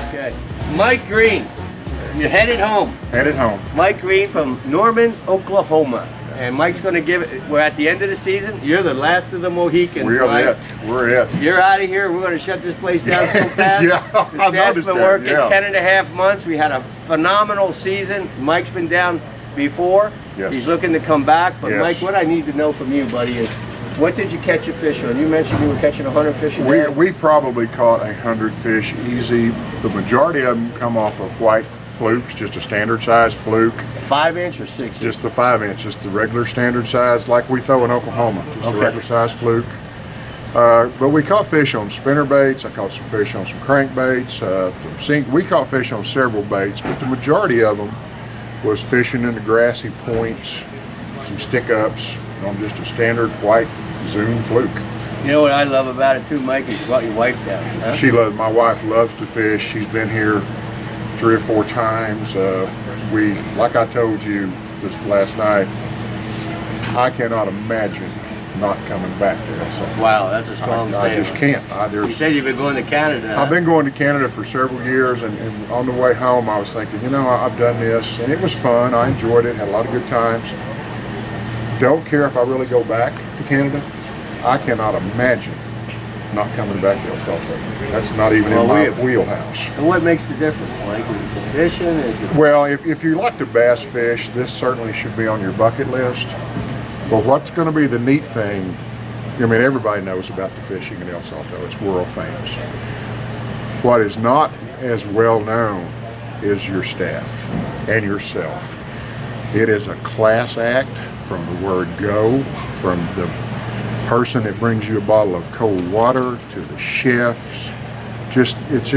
Okay. Mike Green, you're headed home. Headed home. Mike Green from Norman, Oklahoma. And Mike's going to give it, we're at the end of the season. You're the last of the Mohicans, We're Mike. it. We're it. You're out of here. We're going to shut this place down so fast. Yeah, The I staff's noticed been that, working yeah. 10.5 months. We had a phenomenal season. Mike's been down before. Yes. He's looking to come back. But Yes. Mike, what I need to know from you, buddy, is what did you catch a fish on? You mentioned you were catching 100 fish a day. We probably caught 100 fish easy. The majority of them come off of white flukes, just a standard size fluke. 5-inch or 6-inch? Just the 5-inch, just the regular standard size, like we throw in Oklahoma, just Okay. a regular size fluke. But we caught fish on spinner baits. I caught some fish on some crankbaits. We caught fish on several baits, but the majority of them was fishing in the grassy points, some stick ups on just a standard white Zoom fluke. You know what I love about it too, Mike, is you brought your wife down. Huh? My wife loves to fish. She's been here 3 or 4 times. Like I told you just last night, I cannot imagine not coming back there. So Wow, that's a strong I just statement. can't. You said you've been going to Canada. I've been going to Canada for several years, and on the way home I was thinking, I've done this, and it was fun. I enjoyed it, had a lot of good times. Don't care if I really go back to Canada. I cannot imagine not coming back to El Salto. That's not even in my wheelhouse. And what makes the difference, Mike? Is it the fishing? Is it... Well, if you like to bass fish, this certainly should be on your bucket list. But what's going to be the neat thing, everybody knows about the fishing in El Salto. It's world famous. What is not as well known is your staff and yourself. It is a class act from the word go, from the person that brings you a bottle of cold water to the chefs. It's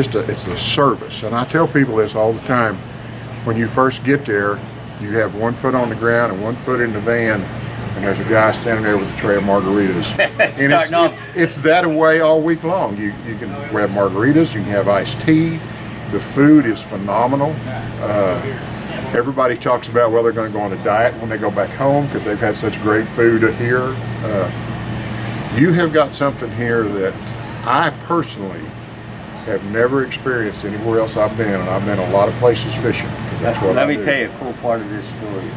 the service. And I tell people this all the time. When you first get there, you have 1 foot on the ground and 1 foot in the van, and there's a guy standing there with a tray of margaritas. And it's that way all week long. You can have margaritas, you can have iced tea. The food is phenomenal. Everybody talks about, they're going to go on a diet when they go back home because they've had such great food here. You have got something here that I personally have never experienced anywhere else I've been, and I've been a lot of places fishing. Let me tell you a cool part of this story.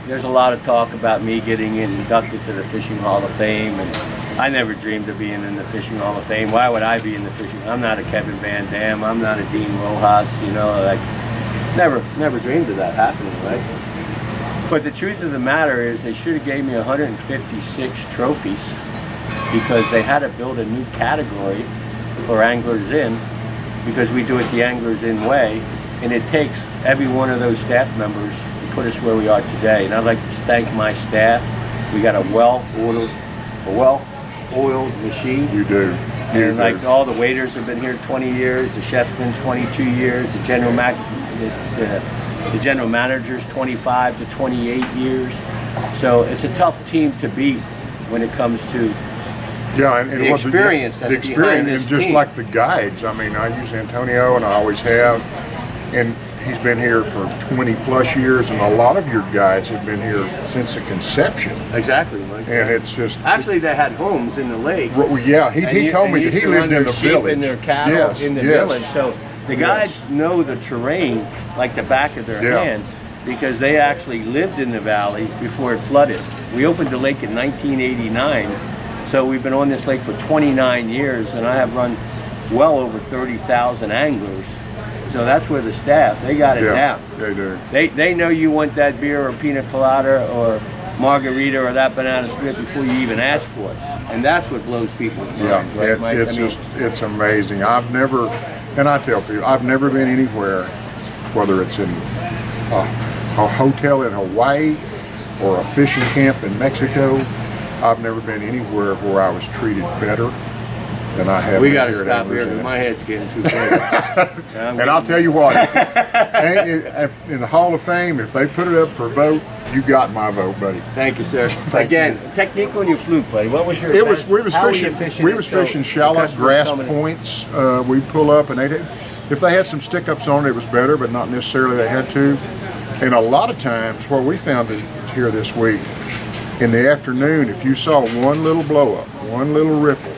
There's a lot of talk about me getting inducted to the Fishing Hall of Fame, and I never dreamed of being in the Fishing Hall of Fame. Why would I be in the fishing? I'm not a Kevin Van Dam. I'm not a Dean Rojas. Never dreamed of that happening, right? But the truth of the matter is they should have gave me 156 trophies because they had to build a new category for Anglers In because we do it the Anglers In way, and it takes every one of those staff members to put us where we are today. And I'd like to thank my staff. We got a well-oiled machine. You do. And all the waiters have been here 20 years, the chef's been 22 years, the general manager's 25 to 28 years. So it's a tough team to beat when it comes to the experience that's behind this and just team. like the guides. I use Antonio, and I always have, and he's been here for 20 plus years, and a lot of your guides have been here since the conception. Exactly, Mike. And it's just actually they had homes in the lake. Yeah, he told me that he lived in the village. And their cattle in the village. So the guides know the terrain like the back of their hand because they actually lived in the valley before it flooded. We opened the lake in 1989, so we've been on this lake for 29 years, and I have run well over 30,000 anglers. So that's where the staff, they got it down. They do. They know you want that beer or pina colada or margarita or that banana split before you even ask for it. And that's what blows people's minds, right, Mike? It's amazing. And I tell people, I've never been anywhere, whether it's in a hotel in Hawaii or a fishing camp in Mexico, I've never been anywhere where I was treated better than I have. We got to stop here because my head's getting too big. And I'll tell you what, in the Hall of Fame, if they put it up for a vote, you got my vote, buddy. Thank you, sir. Again, technique on your fluke, buddy. What was your? We was fishing shallow grass points. We'd pull up, and if they had some stick ups on it, it was better, but not necessarily they had to. And a lot of times, what we found here this week, in the afternoon, if you saw one little blow up, one little ripple,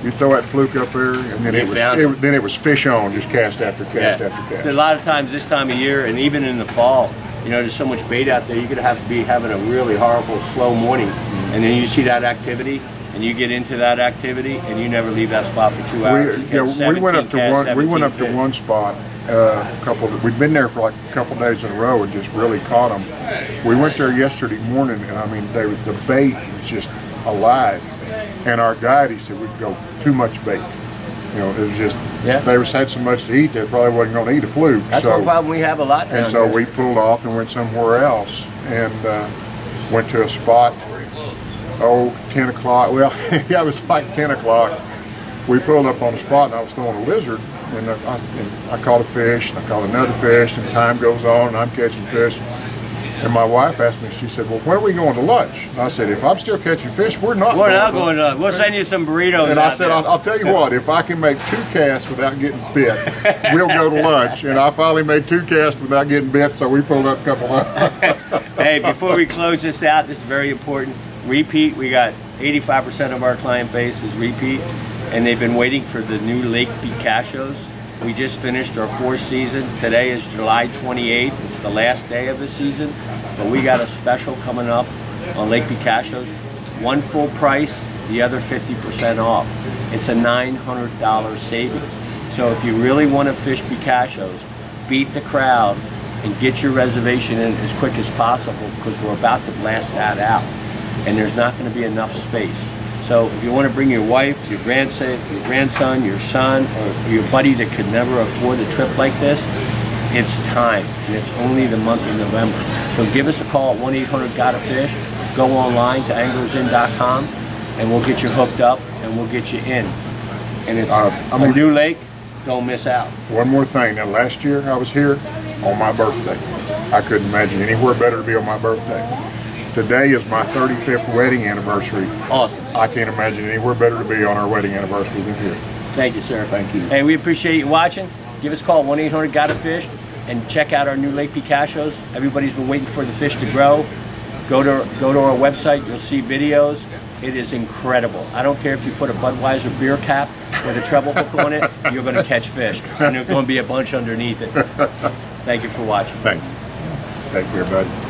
You throw that fluke up there, and then You found it. then it was fish on, just cast after cast Yeah. after cast. A lot of times this time of year, and even in the fall, you know, there's so much bait out there. You're gonna have to be having a really horrible slow morning, and then you see that activity, and you get into that activity, and you never leave that spot for 2 hours. We went up to 17 one. casts, We went 17 up to fish. one spot. We'd been there for like a couple days in a row and just really caught them. We went there yesterday morning, and I mean, the bait was just alive. And our guide, he said, we'd go too much bait. You know, it was just they had so much to eat, they probably wasn't going to eat a fluke. That's so, one problem we have a lot down And so here. we pulled off and went somewhere else, and went to a spot. 10 o'clock. Well, yeah, it was like 10 o'clock. We pulled up on a spot, and I was throwing a lizard, and I caught a fish, and I caught another fish, and time goes on, and I'm catching fish. And my wife asked me, she said, well, when are we going to lunch? And I said, if I'm still catching fish, we're not going to. We'll send you some burritos. And I out said, there. I'll tell you what, if I can make 2 casts without getting bit, we'll go to lunch. And I finally made 2 casts without getting bit, so we pulled up a couple of Hey, before we close this out, this is very important. Repeat, we got 85% of our client base is repeat, and they've been waiting for the new Lake Picachos. We just finished our 4th season. Today is July 28th. It's the last day of the season, but we got a special coming up on Lake Picachos. One full price, the other 50% off. It's a $900 savings. So if you really want to fish Picachos, beat the crowd and get your reservation in as quick as possible, because we're about to blast that out, and there's not going to be enough space. So if you want to bring your wife, your grandson, your son, or your buddy that could never afford a trip like this, it's time, and it's only the month of November. So give us a call at 1-800-GOT-A-FISH. Go online to anglersin.com, and we'll get you hooked up, and we'll get you in. And it's a new lake. Don't miss out. One more thing. Now, last year I was here on my birthday. I couldn't imagine anywhere better to be on my birthday. Today is my 35th wedding anniversary. Awesome. I can't imagine anywhere better to be on our wedding anniversary than here. Thank you, sir. Thank you. Hey, we appreciate you watching. Give us a call, 1-800-GOT-A-FISH, and check out our new Lake Picachos. Everybody's been waiting for the fish to grow. Go to our website. You'll see videos. It is incredible. I don't care if you put a Budweiser beer cap with a treble hook on it, you're going to catch fish. And there's going to be a bunch underneath it. Thank you for watching. Thank you. Take care, buddy.